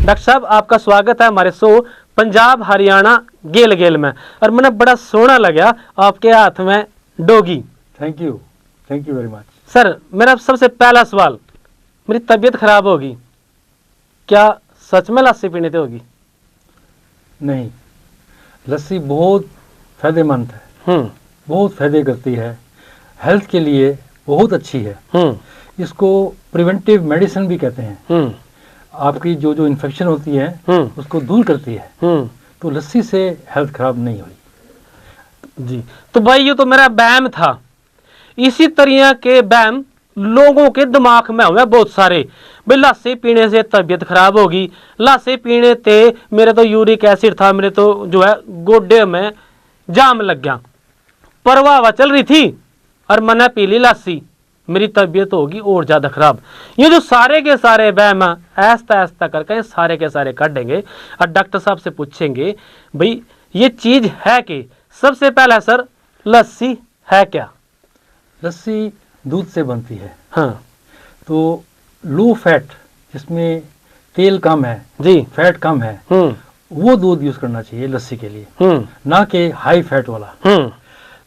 Doctor साहब आपका स्वागत है हमारे शो पंजाब हरियाणा गेल गेल में। और मैंने बड़ा सोना लगा आपके हाथ में doggy. Thank you very much. Sir मेरा सबसे पहला सवाल, मेरी तबीयत खराब होगी, क्या सच में लस्सी पीने से होगी? नहीं, लस्सी बहुत फायदेमंद है, बहुत फायदे करती है, हेल्थ के लिए बहुत अच्छी है। इसको प्रिवेंटिव मेडिसिन भी कहते हैं। आपकी जो जो इन्फेक्शन होती है उसको दूर करती है। तो लस्सी से हेल्थ खराब नहीं हुई जी। तो भाई ये तो मेरा बैम था। इसी तरह के बैम लोगों के दिमाग में हुए बहुत सारे, भाई लस्सी पीने से तबीयत खराब होगी, लस्सी पीने से मेरे तो यूरिक एसिड था, मेरे तो जो है गोड्डे में जाम लग गया, परवाह चल रही थी और मैंने पी ली लस्सी, मेरी तबीयत होगी और ज्यादा खराब। ये जो सारे के सारे वहम ऐसा ऐसा करके सारे के सारे काटेंगे और डॉक्टर साहब से पूछेंगे भाई ये चीज है कि। सबसे पहला सर, लस्सी है क्या? लस्सी दूध से बनती है। हाँ। तो लो फैट, जिसमें तेल कम है जी, फैट कम है, वो दूध यूज करना चाहिए लस्सी के लिए, ना कि हाई फैट वाला।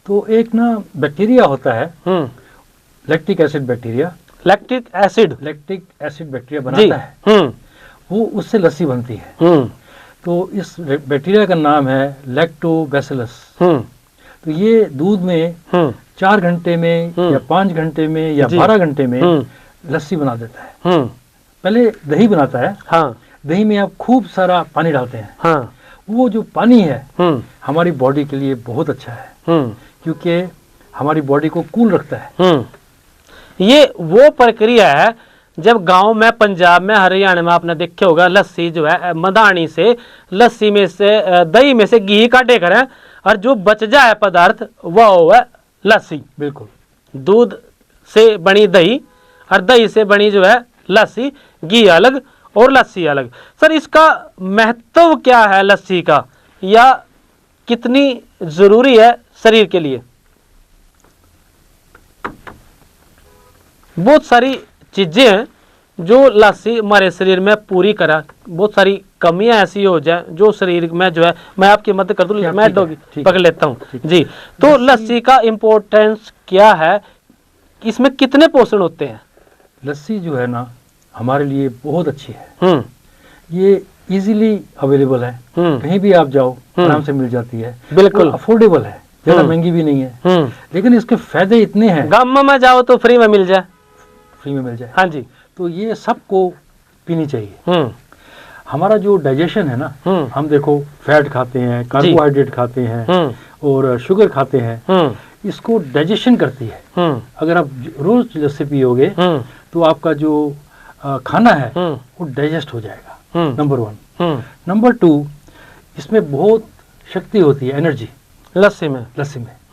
तो एक ना बैक्टीरिया होता है, lactic acid bacteria, lactic acid bacteria बनाता है, वो उससे लस्सी बनती है। तो इस बैक्टीरिया का नाम है लैक्टोबैसिलस। तो ये दूध में 4 घंटे में या 5 घंटे में या 12 घंटे में लस्सी बना देता है। पहले दही बनाता है। हाँ। दही में आप खूब सारा पानी डालते हैं। हाँ। वो जो पानी है हमारी बॉडी के लिए बहुत अच्छा है, क्योंकि हमारी बॉडी को कूल रखता है। ये वो प्रक्रिया है जब गांव में, पंजाब में, हरियाणा में आपने देखे होगा, लस्सी जो है मदानी से, लस्सी में से, दही में से घी काटे करें और जो बच जाए पदार्थ वह है लस्सी। बिल्कुल। दूध से बनी दही और दही से बनी जो है लस्सी, घी अलग और लस्सी अलग। सर इसका महत्व क्या है लस्सी का, या कितनी जरूरी है शरीर के लिए? बहुत सारी चीजें हैं जो लस्सी हमारे शरीर में पूरी करा, बहुत सारी कमियां ऐसी हो जाए जो शरीर में जो है, मैं आपकी मदद कर दूं, मैं डॉगी पकड़ लेता हूं जी। तो लस्सी का इम्पोर्टेंस क्या है, इसमें कितने पोषण होते हैं? लस्सी जो है ना हमारे लिए बहुत अच्छी है। ये इजीली अवेलेबल है, कहीं भी आप जाओ आराम से मिल जाती है। बिल्कुल अफोर्डेबल है, ज्यादा महंगी भी नहीं है। लेकिन इसके फायदे इतने हैं, गाँव में जाओ तो फ्री में मिल जाए। हाँ जी। तो ये सबको पीनी चाहिए। हमारा जो डाइजेशन है ना, हम देखो फैट खाते हैं, कार्बोहाइड्रेट खाते हैं और शुगर खाते हैं, इसको डाइजेशन करती है। अगर आप रोज लस्सी पियोगे तो आपका जो खाना है वो डाइजेस्ट हो जाएगा, नंबर 1। नंबर 2, इसमें बहुत शक्ति होती है, एनर्जी लस्सी में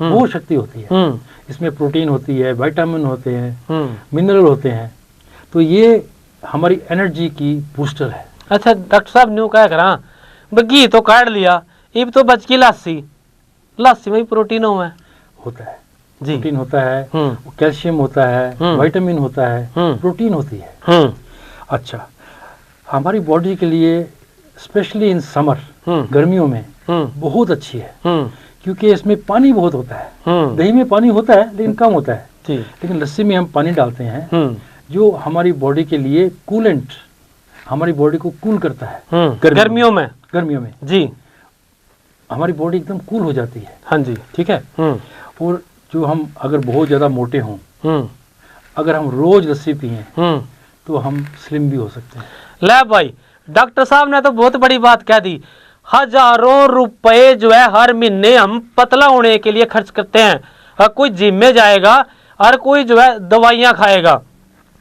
बहुत शक्ति होती है। इसमें प्रोटीन होती है, विटामिन होते हैं, मिनरल होते हैं। तो ये हमारी एनर्जी की बूस्टर है। अच्छा डॉक्टर साहब न्यू क्या करा, घी तो काट लिया, अब तो बच की लस्सी में भी प्रोटीन होता है जी, प्रोटीन होता है, कैल्शियम होता है, विटामिन होता है, प्रोटीन होती है। अच्छा, हमारी बॉडी के लिए स्पेशली इन समर, गर्मियों में बहुत अच्छी है, क्योंकि इसमें पानी बहुत होता है। दही में पानी होता है लेकिन कम होता है, लेकिन लस्सी में हम पानी डालते हैं जो हमारी बॉडी के लिए कूलेंट, हमारी बॉडी को कूल करता है। गर्मियों में जी हमारी बॉडी एकदम कूल हो जाती है। हाँ जी, ठीक है। और जो हम अगर बहुत ज्यादा मोटे हों, अगर हम रोज लस्सी पिए तो हम स्लिम भी हो सकते हैं। ले भाई, डॉक्टर साहब ने तो बहुत बड़ी बात कह दी। हजारों रुपए जो है हर महीने हम पतला होने के लिए खर्च करते हैं, और कोई जिम में जाएगा और कोई जो है दवाइयां खाएगा,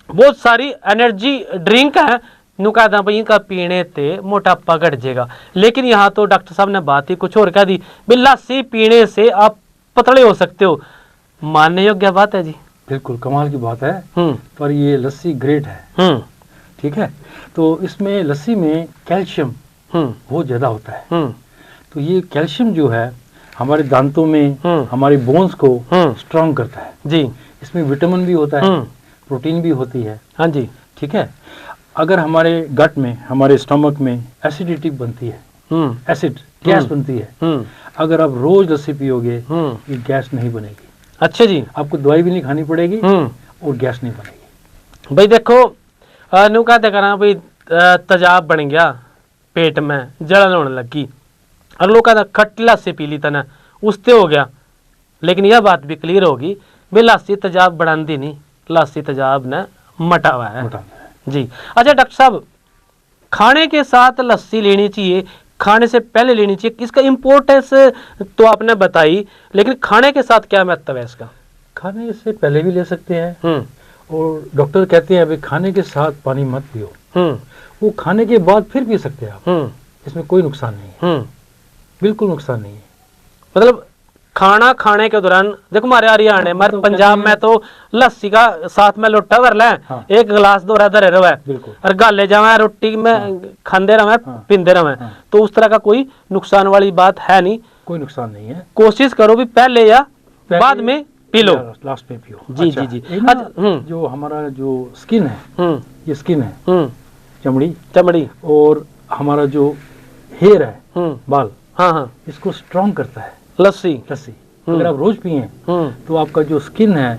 बहुत सारी एनर्जी ड्रिंक है, नुकादा भाई इनका पीने से मोटापा घट जाएगा। लेकिन यहाँ तो डॉक्टर साहब ने बात ही कुछ और कह दी, लस्सी पीने से आप पतले हो सकते हो। मानने योग्य बात है जी, बिल्कुल कमाल की बात है। पर ये लस्सी ग्रेट है। ठीक है। तो इसमें लस्सी में कैल्शियम बहुत ज्यादा होता है। तो ये कैल्शियम जो है हमारे दांतों में, हमारे बोन्स को स्ट्रॉन्ग करता है जी। इसमें विटामिन भी होता है, प्रोटीन भी होती है। हाँ जी, ठीक है। अगर हमारे गट में, हमारे स्टमक में एसिडिटी बनती है, एसिड गैस बनती है, अगर आप रोज लस्सी पियोगे ये गैस नहीं बनेगी। अच्छा जी, आपको दवाई भी नहीं खानी पड़ेगी और गैस नहीं बनेगी। भाई देखो नु कहते करा भाई तेजाब बन गया पेट में, जलन होने लगी और लोग कहता खट्टी लस्सी पी ली तना उससे हो गया। लेकिन यह बात भी क्लियर होगी भाई लस्सी तेजाब बढ़ाती नहीं, लस्सी तेजाब ने मटा हुआ है जी। अच्छा डॉक्टर साहब, खाने के साथ लस्सी लेनी चाहिए, खाने से पहले लेनी चाहिए, इसका इम्पोर्टेंस तो आपने बताई, लेकिन खाने के साथ क्या महत्व है इसका? खाने से पहले भी ले सकते हैं और डॉक्टर कहते हैं अभी खाने के साथ पानी मत पियो, वो खाने के बाद फिर पी सकते हैं आप, इसमें कोई नुकसान नहीं है, बिल्कुल नुकसान नहीं है। मतलब खाना खाने के दौरान देखो हमारे हरियाणा हमारे पंजाब में तो लस्सी का साथ में लोटा भर लें, एक गिलास दोरा धरे रहे और गाले जावे रोटी में खाते रहे पीते रहे, तो उस तरह का कोई नुकसान वाली बात है नहीं, कोई नुकसान नहीं है। कोशिश करो भी पहले या बाद में पी लो, लास्ट में पियो। जी अच्छा, जी जी। जो हमारा जो स्किन है, ये स्किन है चमड़ी और हमारा जो हेयर है बाल, हाँ, इसको स्ट्रॉन्ग करता है लस्सी। अगर आप रोज पिए तो आपका जो स्किन है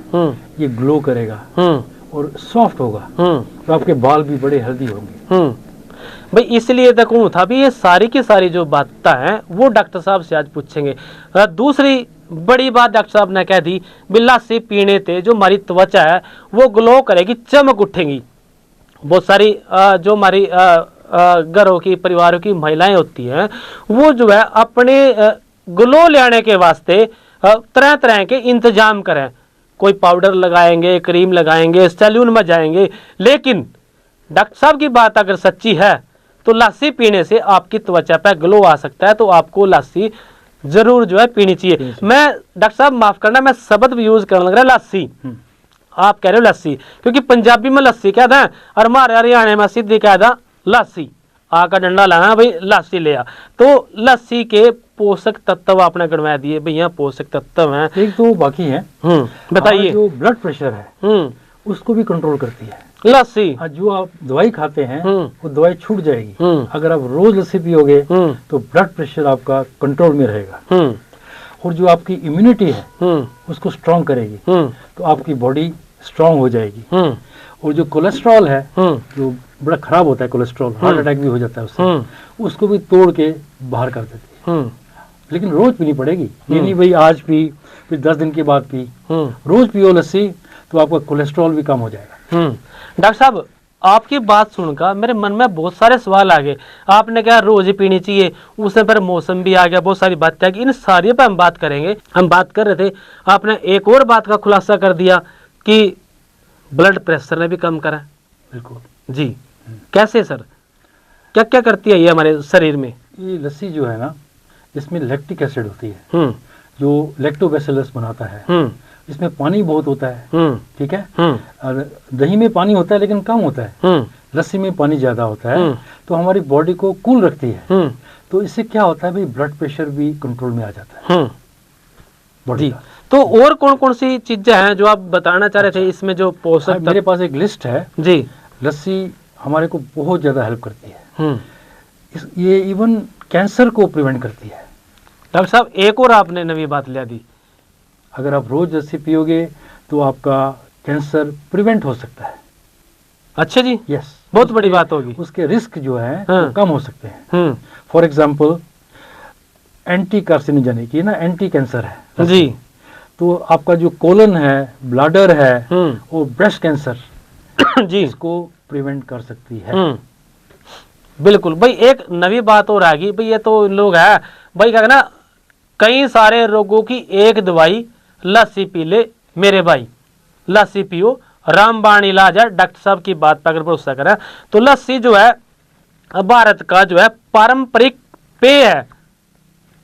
ये ग्लो करेगा और सॉफ्ट होगा, तो आपके बाल भी बड़े हेल्दी होंगे। भाई इसलिए देखूं था भी ये सारी की सारी जो बातें हैं वो डॉक्टर साहब से आज पूछेंगे। दूसरी बड़ी बात डॉक्टर साहब ने कह दी भी लस्सी पीने से जो हमारी त्वचा है वो ग्लो करेगी, चमक उठेगी। बहुत सारी जो हमारी घरों की परिवारों की महिलाएं होती हैं वो जो है अपने ग्लो लाने के वास्ते तरह तरह के इंतजाम करें, कोई पाउडर लगाएंगे, क्रीम लगाएंगे, सैलून में जाएंगे, लेकिन डॉक्टर साहब की बात अगर सच्ची है तो लस्सी पीने से आपकी त्वचा पर ग्लो आ सकता है, तो आपको लस्सी जरूर जो है पीनी चाहिए। मैं डॉक्टर साहब माफ करना, मैं शब्द भी यूज करने लग रहा है लस्सी, आप कह रहे हो लस्सी, क्योंकि पंजाबी में लस्सी कहते हैं और हमारे हरियाणा में सीधी कहता लस्सी, आका डंडा लाना भाई लस्सी ले आ। तो लस्सी के पोषक तत्व आपने गिनवा दिए भैया, पोषक तत्व हैं, एक तो बाकी है, बताइए। जो ब्लड प्रेशर है उसको भी कंट्रोल करती है लस्सी। जो आप दवाई खाते हैं वो दवाई छूट जाएगी, अगर आप रोज लस्सी पियोगे तो ब्लड प्रेशर आपका कंट्रोल में रहेगा और जो आपकी इम्यूनिटी है उसको स्ट्रॉन्ग करेगी, तो आपकी बॉडी स्ट्रॉन्ग हो जाएगी। और जो कोलेस्ट्रॉल है जो बड़ा खराब होता है कोलेस्ट्रॉल, हार्ट अटैक भी हो जाता है उससे, उसको भी तोड़ के बाहर कर देती है। लेकिन रोज पीनी पड़ेगी, ये नहीं भाई आज पी फिर 10 दिन के बाद पी, रोज पियो लस्सी तो आपका कोलेस्ट्रॉल भी कम हो जाएगा। डॉक्टर साहब आपकी बात सुनकर मेरे मन में बहुत सारे सवाल आ गए। आपने कहा रोज ही पीनी चाहिए, उसमें पर मौसम भी आ गया, बहुत सारी बातें आ गई, इन सारी पर हम बात करेंगे। हम बात कर रहे थे, आपने एक और बात का खुलासा कर दिया कि ब्लड प्रेशर ने भी कम करा। बिल्कुल जी, कैसे सर, क्या क्या करती है ये हमारे शरीर में? ये लस्सी जो है ना, इसमें लैक्टिक एसिड होती है जो लैक्टोबैसिलस बनाता है, इसमें पानी बहुत होता है, ठीक है, और दही में पानी होता है लेकिन कम होता है, लस्सी में पानी ज्यादा होता है, तो हमारी बॉडी को कूल रखती है। तो इससे क्या होता है भाई, ब्लड प्रेशर भी कंट्रोल में आ जाता है बॉडी का। तो और कौन कौन सी चीजें हैं जो आप बताना चाह रहे थे इसमें जो पोषक? मेरे पास एक लिस्ट है जी। लस्सी हमारे को बहुत ज्यादा हेल्प करती है, ये इवन कैंसर को प्रिवेंट करती है। डॉक्टर साहब एक और आपने नवी बात ले दी, अगर आप रोज लस्सी पियोगे तो आपका कैंसर प्रिवेंट हो सकता है। अच्छा जी, यस, बहुत बड़ी बात होगी, उसके रिस्क जो है वो कम हो सकते हैं। फॉर एग्जाम्पल एंटी कार्सिनोजेनिक, ये ना एंटी कैंसर है जी, तो आपका जो कोलन है, ब्लैडर है और ब्रेस्ट कैंसर जी, इसको प्रिवेंट कर सकती है। बिल्कुल भाई, एक नवी बात और आ गई भाई, ये तो लोग है भाई क्या ना, कई सारे रोगों की एक दवाई लस्सी पी ले मेरे भाई, लस्सी पियो रामबाण इलाज है। डॉक्टर साहब की बात पर अगर भरोसा करें तो लस्सी जो है भारत का जो है पारंपरिक पेय है।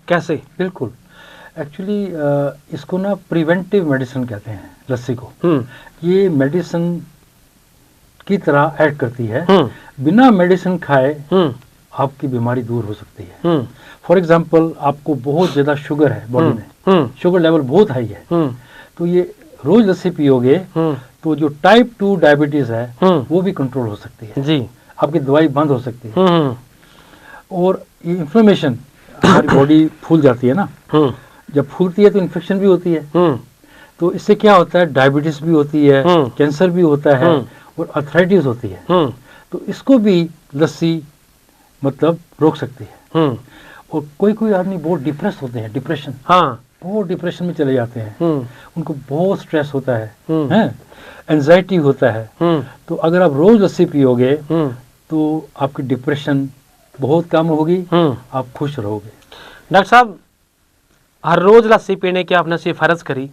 कैसे? बिल्कुल, एक्चुअली इसको ना प्रिवेंटिव मेडिसिन कहते हैं लस्सी को। ये मेडिसिन की तरह एक्ट करती है, बिना मेडिसिन खाए आपकी बीमारी दूर हो सकती है। फॉर एग्जाम्पल आपको बहुत ज्यादा शुगर है बॉडी में, शुगर लेवल बहुत हाई है, तो ये रोज लस्सी पियोगे तो जो टाइप 2 डायबिटीज है वो भी कंट्रोल हो सकती है जी। आपकी दवाई बंद हो सकती है। और ये इन्फ्लेमेशन, हमारी बॉडी फूल जाती है ना, जब फूलती है तो इन्फेक्शन भी होती है। तो इससे क्या होता है, डायबिटीज भी होती है, कैंसर भी होता है और अर्थराइटिस होती है। तो इसको भी लस्सी मतलब रोक सकती है। और कोई कोई आदमी बहुत डिप्रेस होते हैं, डिप्रेशन, बहुत डिप्रेशन में चले जाते हैं, उनको बहुत स्ट्रेस होता है, एंजाइटी होता है। तो अगर आप रोज लस्सी पियोगे तो आपकी डिप्रेशन बहुत कम होगी, आप खुश रहोगे। डॉक्टर साहब, हर रोज लस्सी पीने की आपने सिफारिश करी,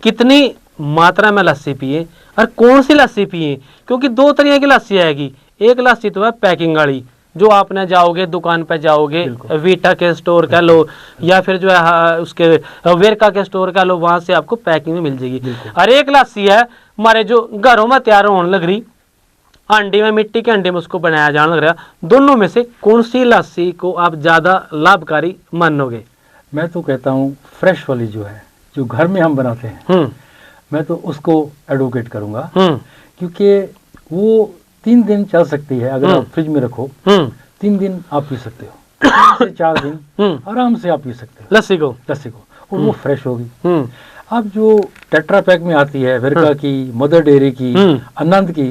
कितनी मात्रा में लस्सी पिए और कौन सी लस्सी पिए? क्योंकि दो तरह की लस्सी आएगी। एक लस्सी तो है पैकिंग वाली, जो आपने जाओगे दुकान पे जाओगे, वीटा के स्टोर कह लो या फिर जो है उसके वेरका के स्टोर कह लो, वहां से आपको पैकिंग में मिल जाएगी। और एक लस्सी है हमारे जो घरों में तैयार होने लग रही, अंडे में, मिट्टी के अंडे में उसको बनाया जाने लग रहा। दोनों में से कौन सी लस्सी को आप ज्यादा लाभकारी मानोगे? मैं तो कहता हूँ फ्रेश वाली जो है, जो घर में हम बनाते हैं, मैं तो उसको एडवोकेट करूंगा, क्योंकि वो 3 दिन चल सकती है। अगर आप फ्रिज में रखो 3 दिन आप पी सकते हो, 4 दिन आराम से आप पी सकते हो लस्सी को, और वो फ्रेश होगी। अब जो टेट्रा पैक में आती है, वेरका की, मदर डेयरी की, आनंद की,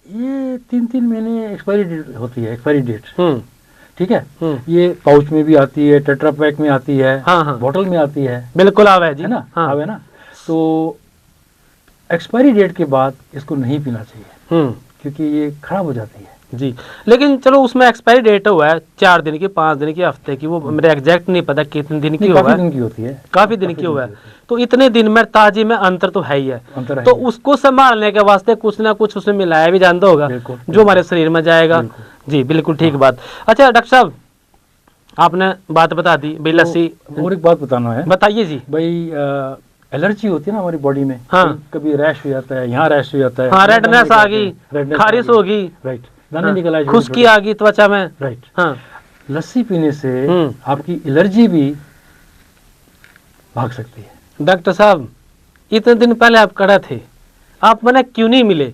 ये 3-3 महीने एक्सपायरी डेट होती है, एक्सपायरी डेट, ठीक है। ये पाउच में भी आती है, टेट्रा पैक में आती है, बोतल में आती है, बिल्कुल आवे जी, है ना, आवे ना। तो एक्सपायरी डेट के बाद इसको नहीं पीना चाहिए, क्योंकि ये खराब हो जाती है जी। लेकिन चलो उसमें एक्सपायरी डेट हुआ है 4 दिन की, 5 दिन की, हफ्ते की, वो मेरे एग्जैक्ट नहीं पता कितने दिन की हुआ है, काफी दिन की होती है, काफी दिन की हुआ है। तो इतने दिन में ताजी में अंतर तो है ही है, तो उसको संभालने के वास्ते कुछ ना कुछ उसमें मिलाया भी जानता होगा जो हमारे शरीर में जाएगा जी। बिल्कुल ठीक बात। अच्छा डॉक्टर साहब, आपने बात बता दी भाई लस्सी, और एक बात बताना है, बताइए जी। भाई एलर्जी होती है ना हमारी बॉडी में, कभी रैश हो जाता है, यहाँ रैश हो जाता है, रेडनेस आ गई, खारिश होगी, राइट, दाने निकल आए, खुश्की आ गई त्वचा में, राइट। लस्सी पीने से आपकी एलर्जी भी भाग सकती है। डॉक्टर साहब, इतने दिन पहले आप कड़ा थे, आप मैंने क्यों नहीं मिले?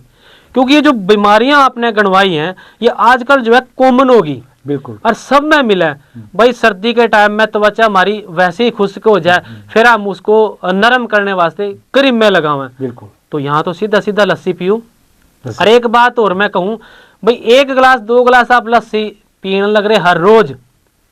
क्योंकि ये जो बीमारियां आपने गणवाई हैं ये आजकल जो है कॉमन होगी, बिल्कुल, और सब में मिला है। भाई सर्दी के टाइम में त्वचा हमारी वैसे ही खुश्क हो जाए, फिर हम उसको नरम करने वास्ते क्रीम में लगावें, बिल्कुल। तो यहाँ तो सीधा सीधा लस्सी पियो। और एक बात और मैं कहूँ भाई, 1 गिलास 2 गिलास आप लस्सी पीने लग रहे हर रोज,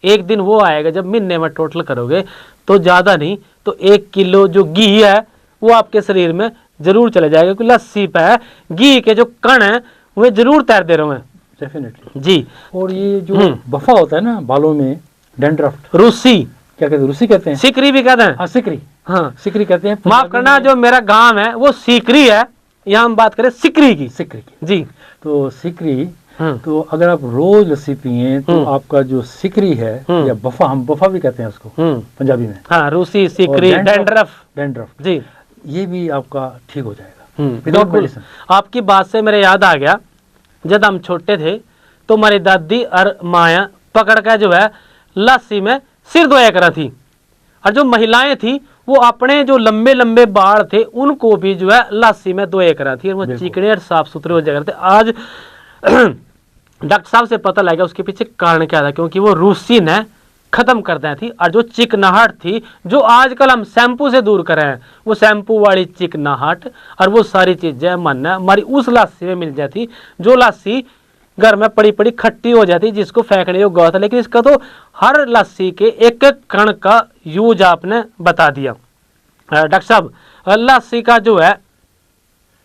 एक दिन वो आएगा जब महीने में टोटल करोगे तो ज्यादा नहीं तो 1 किलो जो घी है वो आपके शरीर में जरूर चले जाएगा, क्योंकि लस्सी पे घी के जो कण है वे जरूर तैर दे रहे हैं, डेफिनेटली जी। और ये जो बफा होता है ना बालों में, डैंड्रफ, रूसी क्या कहते हैं, रूसी कहते हैं, सिकरी भी कहते हैं, हाँ सिकरी, हाँ सिकरी कहते हैं। माफ करना, जो मेरा गांव है वो सीकरी है, यहाँ हम बात करें सिकरी की, जी। तो सिकरी, तो अगर आप रोज लस्सी पिए तो आपका जो सिकरी है या बफा, हम बफा भी कहते हैं उसको पंजाबी में, हाँ, रूसी, सिकरी, डैंड्रफ जी, ये भी आपका ठीक हो जाएगा विदाउट मेडिसिन। आपकी बात से मेरे याद आ गया, जब हम छोटे थे तो हमारी दादी और माया पकड़ कर जो है लस्सी में सिर धोया करा थी, और जो महिलाएं थी वो अपने जो लंबे लंबे बाल थे उनको भी जो है लस्सी में धोया करा थी, और वो चिकने और साफ सुथरे हो जाया करते। आज डॉक्टर साहब से पता लगा उसके पीछे कारण क्या था, क्योंकि वो रूसी ने खत्म कर दी थी, और जो चिकनाहट थी जो आजकल हम शैम्पू से दूर कर रहे हैं, वो शैम्पू वाली चिकनाहट और वो सारी चीजें मन हमारी उस लस्सी में मिल जाती, जो लस्सी घर में पड़ी पड़ी खट्टी हो जाती, जिसको फेंकने योग्य होता। लेकिन इसका तो हर लस्सी के एक एक कण का यूज आपने बता दिया। डॉक्टर साहब, लस्सी का जो है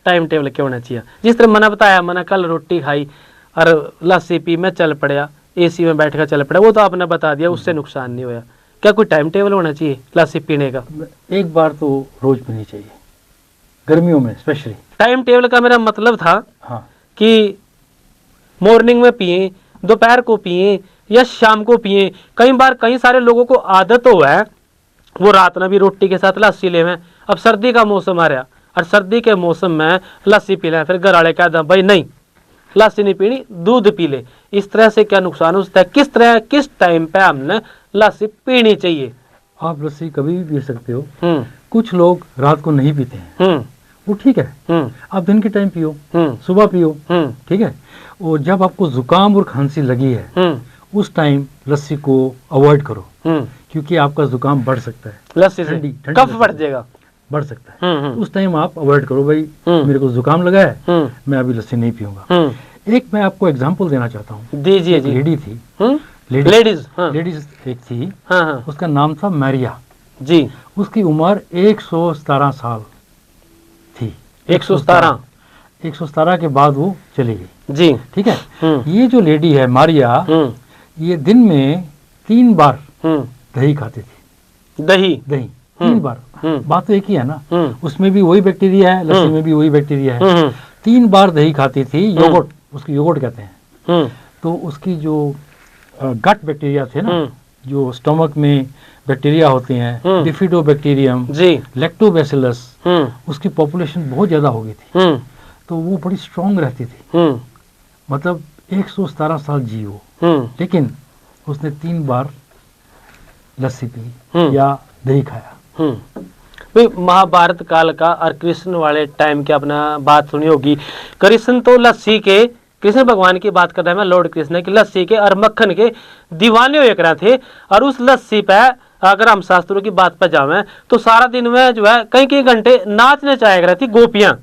टाइम टेबल क्या होना चाहिए? जिस तरह मैंने बताया, मैंने कल रोटी खाई और लस्सी पी, मैं चल पड़ा, एसी में बैठ कर चल पड़ा, वो तो आपने बता दिया, उससे नुकसान नहीं होया। क्या कोई टाइम टेबल होना चाहिए लस्सी पीने का? एक बार तो रोज पीनी चाहिए, गर्मियों में स्पेशली। टाइम टेबल का मेरा मतलब था कि मॉर्निंग में पिए, दोपहर को पिए या शाम को पिए। कई बार कई सारे लोगों को आदत हो है वो रात में भी रोटी के साथ लस्सी ले में। अब सर्दी का मौसम आ रहा और सर्दी के मौसम में लस्सी पी लें, फिर घर वाले कहते हैं भाई नहीं लस्सी नहीं पीनी, दूध पी ले। इस तरह से क्या नुकसान हो सकता है? किस तरह किस टाइम पे हमने लस्सी पीनी चाहिए? आप लस्सी कभी भी पी सकते हो। कुछ लोग रात को नहीं पीते हैं, वो ठीक है, आप दिन के टाइम पियो, सुबह पियो, ठीक है। और जब आपको जुकाम और खांसी लगी है उस टाइम लस्सी को अवॉइड करो, क्योंकि आपका जुकाम बढ़ सकता है, लस्सी से कफ बढ़ जाएगा, बढ़ सकता है। उस टाइम आप अवॉइड करो, भाई मेरे को जुकाम लगा है, मैं अभी लस्सी नहीं पीऊंगा। एक मैं आपको एग्जांपल देना चाहता हूँ। दीजिए जी। लेडी थी, लेडीज एक थी, उसका नाम था मैरिया जी। उसकी उम्र 117 साल थी। 117 के बाद वो चली गई जी, ठीक है। ये जो लेडी है मारिया, ये दिन में 3 बार दही खाती थी। दही 3 बार। बात तो एक ही है ना, उसमें भी वही बैक्टीरिया है, लस्सी में भी वही बैक्टीरिया है। 3 बार दही खाती थी। योगर्ट, उसकी योगर्ट कहते हैं। तो उसकी जो गट बैक्टीरिया थे ना, जो स्टमक में बैक्टीरिया होते हैं, डिफिडोबैक्टीरियम, लैक्टोबैसिलस, उसकी पॉपुलेशन बहुत ज्यादा हो गई थी। तो वो बड़ी स्ट्रांग रहती थी, मतलब 117 साल जी वो। लेकिन उसने 3 बार लस्सी पी या दही खाया। भाई महाभारत काल का और कृष्ण वाले टाइम की अपना बात सुनी होगी। कृष्ण तो लस्सी के, कृष्ण भगवान की बात कर रहे हैं, लॉर्ड कृष्ण की लस्सी के और मक्खन के दीवाने हुए करा थे। और उस लस्सी पे अगर हम शास्त्रों की बात पर जावे तो सारा दिन में जो है कई कई घंटे नाचने चाहे करा थी गोपियां,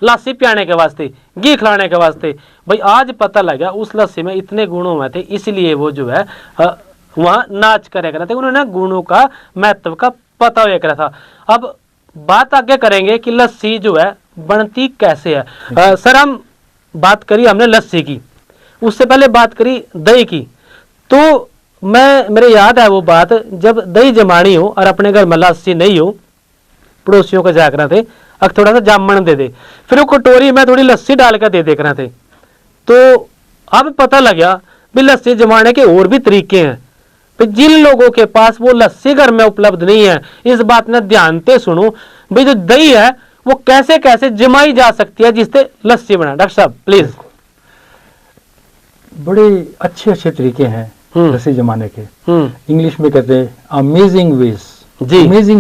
लस्सी पियाने के वास्ते, घी खिलाने के वास्ते। भाई आज पता लगा उस लस्सी में इतने गुणों में थे, इसलिए वो जो है वहाँ नाच करे करा थे। उन्होंने गुणों का महत्व का पता हुआ करा था। अब बात आगे करेंगे कि लस्सी जो है बनती कैसे है। सर हम बात करी हमने लस्सी की, उससे पहले बात करी दही की। तो मेरे याद है वो बात, जब दही जमानी हो और अपने घर में लस्सी नहीं हो, पड़ोसियों को जाकर थे अब थोड़ा सा जामन दे दे, फिर वो कटोरी में थोड़ी लस्सी डाल कर दे देखना थे। तो अब पता लगा भी लस्सी जमाने के और भी तरीके हैं। फिर जिन लोगों के पास वो लस्सी घर में उपलब्ध नहीं है, इस बात में ध्यान से सुनो भाई, जो दही है वो कैसे कैसे जमाई जा सकती है जिससे लस्सी बना। डॉक्टर साहब प्लीज। बड़े अच्छे अच्छे तरीके हैं लस्सी जमाने के। इंग्लिश में कहते हैं अमेजिंग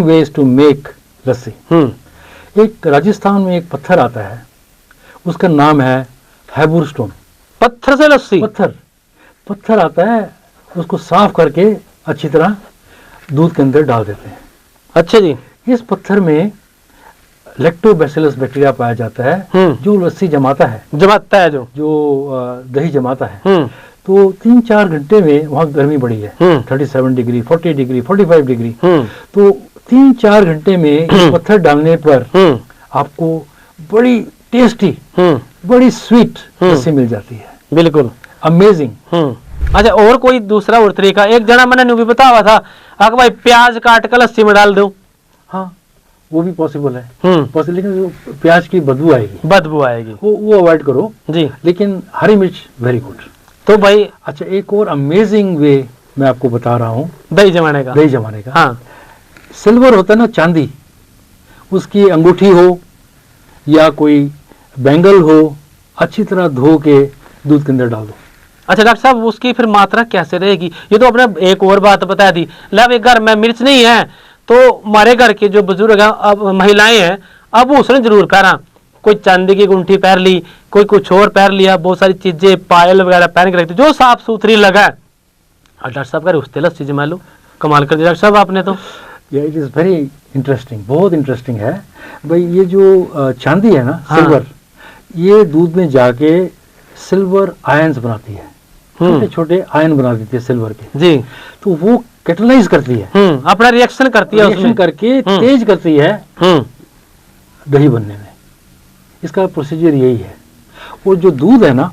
वेज टू मेक लस्सी। एक राजस्थान में एक पत्थर आता है, उसका नाम है हैबुर स्टोन। पत्थर से लस्सी? पत्थर आता है, उसको साफ करके अच्छी तरह दूध के अंदर डाल देते हैं। अच्छा जी। इस पत्थर में लैक्टोबैसिलस बैक्टीरिया पाया जाता है, जो लस्सी जमाता है जो दही जमाता है। तो 3-4 घंटे में वहाँ गर्मी बढ़ी है, 37 डिग्री, 40 डिग्री, 45 डिग्री। तो 3-4 घंटे में पत्थर डालने पर आपको बड़ी टेस्टी, बड़ी स्वीट लस्सी मिल जाती है। बिल्कुल अमेजिंग। अच्छा और कोई दूसरा और तरीका? एक जना मैंने भी बताया था अगर भाई प्याज काट कर लस्सी में डाल दो। हाँ वो भी पॉसिबल है, लेकिन प्याज की बदबू आएगी, वो अवॉइड करो जी। लेकिन हरी मिर्च वेरी गुड। तो भाई अच्छा एक और अमेजिंग वे मैं आपको बता रहा हूँ दही जमाने का। हाँ, सिल्वर होता है ना, चांदी, उसकी अंगूठी हो या कोई बैंगल हो, अच्छी तरह धो के दूध के अंदर डाल दो। अच्छा डॉक्टर साहब उसकी फिर मात्रा कैसे रहेगी? ये तो आपने एक और बात बता दी। लब घर में मिर्च नहीं है तो हमारे घर के जो बुजुर्ग हैं, अब महिलाएं हैं, अब उसने जरूर करा, कोई चांदी की गुंठी पहन ली, कोई कुछ और पहन लिया, बहुत सारी चीजें पायल वगैरह पहन के रखती, जो साफ सुथरी लगा। डॉक्टर साहब कर उससे लस्सी जमा लो, कमाल कर दिया डॉक्टर साहब आपने तो। इट इज वेरी इंटरेस्टिंग, बहुत इंटरेस्टिंग है भाई। ये जो चांदी है ना, सिल्वर, ये दूध में जाके सिल्वर आयंस बनाती है, छोटे छोटे आयन बना देती है सिल्वर के जी। तो वो कैटलाइज करती है, अपना रिएक्शन करती है, रिएक्शन करके तेज करती है दही बनने में। इसका प्रोसीजर यही है। और जो दूध है ना,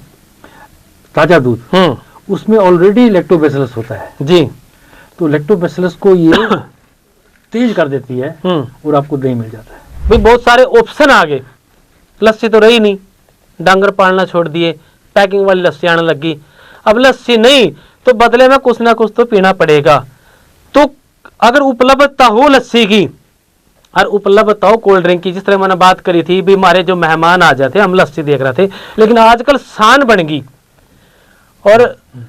ताजा दूध, उसमें ऑलरेडी लैक्टोबैसिलस होता है जी। तो लैक्टोबैसिलस को ये तेज कर देती है और आपको दही मिल जाता है। भाई बहुत सारे ऑप्शन आ गए, लस्सी तो रही नहीं, डांगर पालना छोड़ दिए, पैकिंग वाली लस्सी आने लगी। अब लस्सी नहीं तो बदले में कुछ ना कुछ तो पीना पड़ेगा। तो अगर उपलब्धता हो लस्सी की और उपलब्धता हो कोल्ड ड्रिंक की, जिस तरह मैंने बात करी थी भी हमारे जो मेहमान आ जाते हम लस्सी देख रहे थे, लेकिन आजकल शान बन गई और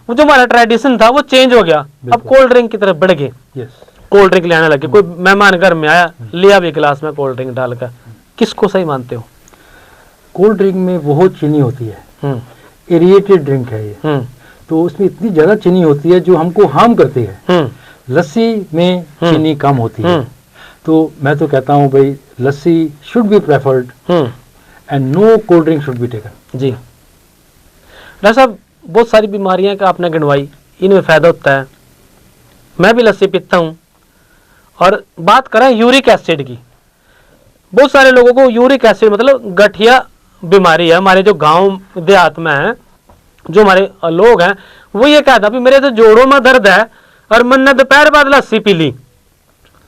वो जो हमारा ट्रेडिशन था वो चेंज हो गया। अब कोल्ड ड्रिंक की तरफ बढ़ गए, कोल्ड ड्रिंक ले आने लगे। कोई मेहमान घर में आया, लिया भी गिलास में कोल्ड ड्रिंक डालकर, किसको सही मानते हो? कोल्ड ड्रिंक में बहुत चीनी होती है, एरिएटेड ड्रिंक है ये, तो उसमें इतनी ज्यादा चीनी होती है जो हमको हार्म करती है। लस्सी में चीनी कम होती है, तो मैं तो कहता हूँ भाई lassi should be preferred and no cold drink should be taken. जी डॉक्टर साहब, बहुत सारी बीमारियां का आपने गिनवाई, इनमें फायदा होता है, मैं भी लस्सी पीता हूँ। और बात करें यूरिक एसिड की, बहुत सारे लोगों को यूरिक एसिड मतलब गठिया बीमारी है। हमारे जो गांव देहात में है, जो हमारे लोग हैं, वो ये कहता भी मेरे तो जोड़ों में दर्द है और मैंने दोपहर बाद लस्सी पी ली,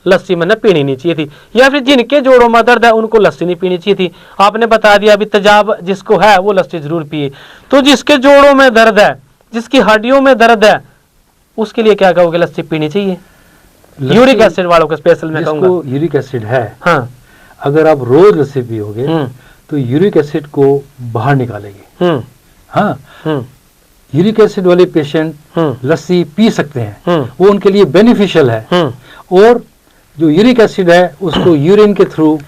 लस्सी मैंने पीनी नहीं चाहिए थी। या फिर जिनके जोड़ों में दर्द है उनको लस्सी नहीं पीनी चाहिए थी। आपने बता दिया अभी तेजाब जिसको है वो लस्सी जरूर पिए। तो जिसके जोड़ों में दर्द है, जिसकी हड्डियों में दर्द है, उसके लिए क्या कहोगे? लस्सी पीनी चाहिए? यूरिक एसिड वालों को स्पेशल मैं कहूंगा। यूरिक एसिड है, हाँ, अगर आप रोज लस्सी पियोगे तो यूरिक एसिड को बाहर निकालेगी। हाँ, यूरिक एसिड वाले पेशेंट लस्सी पी सकते हैं, वो उनके लिए बेनिफिशियल है। और जो यूरिक एसिड है उसको यूरिन के थ्रू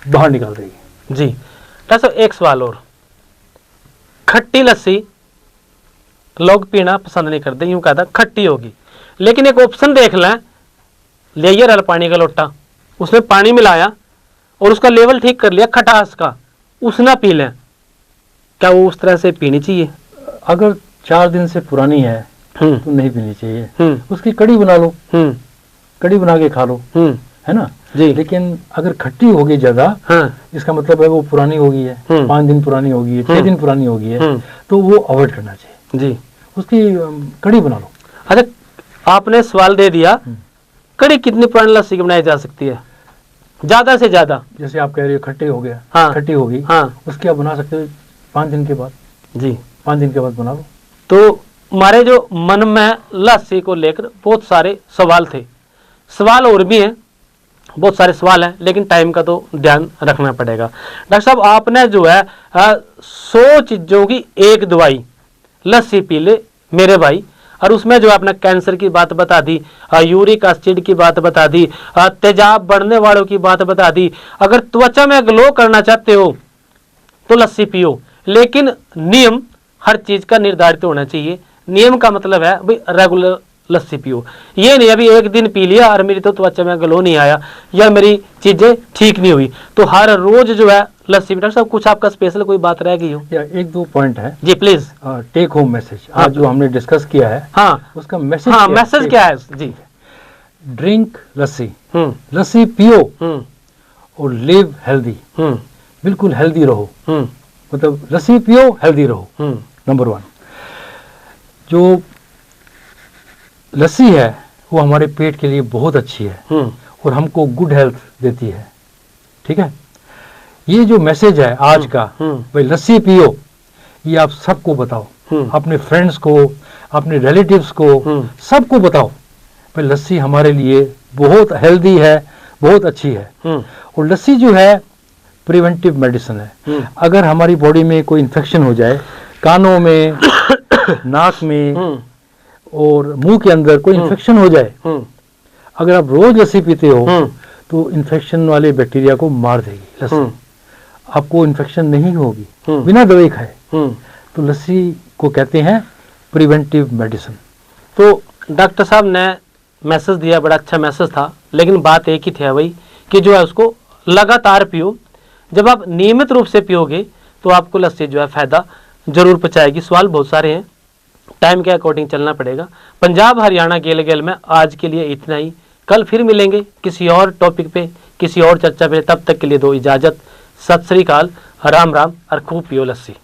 बाहर निकाल देगी। जी डॉक्टर साहब, एक सवाल और, खट्टी लस्सी लोग पीना पसंद नहीं करते, यूं कहता खट्टी होगी, लेकिन एक ऑप्शन देख लें, ले रल पानी का लोटा, उसमें पानी मिलाया और उसका लेवल ठीक कर लिया खटास का, उसना पी लें, क्या वो उस तरह से पीनी चाहिए? अगर 4 दिन से पुरानी है तो नहीं पीनी चाहिए। उसकी कड़ी बना लो, कड़ी बना के खा लो, है ना जी। लेकिन अगर खट्टी होगी ज्यादा, इसका मतलब है वो पुरानी होगी है, 5 दिन पुरानी होगी है, 6 दिन पुरानी होगी है, तो वो अवॉइड करना चाहिए जी। उसकी कड़ी बना लो। अच्छा, आपने सवाल दे दिया, कड़ी कितनी पुरानी लस्सी की बनाई जा सकती है? ज्यादा से ज्यादा, जैसे आप कह रहे हो खट्टे हो गया, हाँ, खट्टी होगी, हाँ, उसकी आप बना सकते हो 5 दिन के बाद। जी, 5 दिन के बाद बना लो। तो हमारे जो मन में लस्सी को लेकर बहुत सारे सवाल थे, सवाल और भी हैं, बहुत सारे सवाल हैं, लेकिन टाइम का तो ध्यान रखना पड़ेगा। डॉक्टर साहब, आपने जो है 100 चीजों की एक दवाई, लस्सी पी ले मेरे भाई, और उसमें जो अपना कैंसर की बात बता दी, यूरिक एसिड की बात बता दी, तेजाब बढ़ने वालों की बात बता दी। अगर त्वचा में ग्लो करना चाहते हो तो लस्सी पियो, लेकिन नियम हर चीज का निर्धारित होना चाहिए। नियम का मतलब है भाई रेगुलर लस्सी पियो, ये नहीं अभी एक दिन पी लिया और मेरी तो त्वचा में ग्लो नहीं आया या मेरी चीजें ठीक नहीं हुई, तो हर रोज जो है लस्सी। डॉक्टर साहब, कुछ आपका स्पेशल कोई बात रह गई हो? या 1-2 पॉइंट है जी प्लीज। टेक होम मैसेज आज जो हमने डिस्कस किया है, हाँ, उसका मैसेज, हाँ, मैसेज क्या है? जी, ड्रिंक लस्सी, लस्सी पियो और लिव हेल्दी, बिल्कुल हेल्दी रहो, मतलब लस्सी पियो हेल्दी रहो। नंबर 1, जो लस्सी है वो हमारे पेट के लिए बहुत अच्छी है और हमको गुड हेल्थ देती है, ठीक है। ये जो मैसेज है आज का, भाई लस्सी पियो, ये आप सबको बताओ, अपने फ्रेंड्स को, अपने रिलेटिव्स को, सबको बताओ भाई लस्सी हमारे लिए बहुत हेल्दी है, बहुत अच्छी है। और लस्सी जो है प्रिवेंटिव मेडिसिन है। अगर हमारी बॉडी में कोई इन्फेक्शन हो जाए, कानों में, नाक में और मुंह के अंदर कोई इन्फेक्शन हो जाए, अगर आप रोज लस्सी पीते हो तो इन्फेक्शन वाले बैक्टीरिया को मार देगी लस्सी, आपको इन्फेक्शन नहीं होगी बिना दवाई खाए। तो लस्सी को कहते हैं प्रिवेंटिव मेडिसिन। तो डॉक्टर साहब ने मैसेज दिया, बड़ा अच्छा मैसेज था, लेकिन बात एक ही थी भाई कि जो है उसको लगातार पियो। जब आप नियमित रूप से पियोगे तो आपको लस्सी जो है फायदा जरूर पहुंचाएगी। सवाल बहुत सारे हैं, टाइम के अकॉर्डिंग चलना पड़ेगा। पंजाब हरियाणा गेल गेल में आज के लिए इतना ही, कल फिर मिलेंगे किसी और टॉपिक पे, किसी और चर्चा पे। तब तक के लिए दो इजाजत, सत श्री अकाल, राम राम और खूब पियो लस्सी।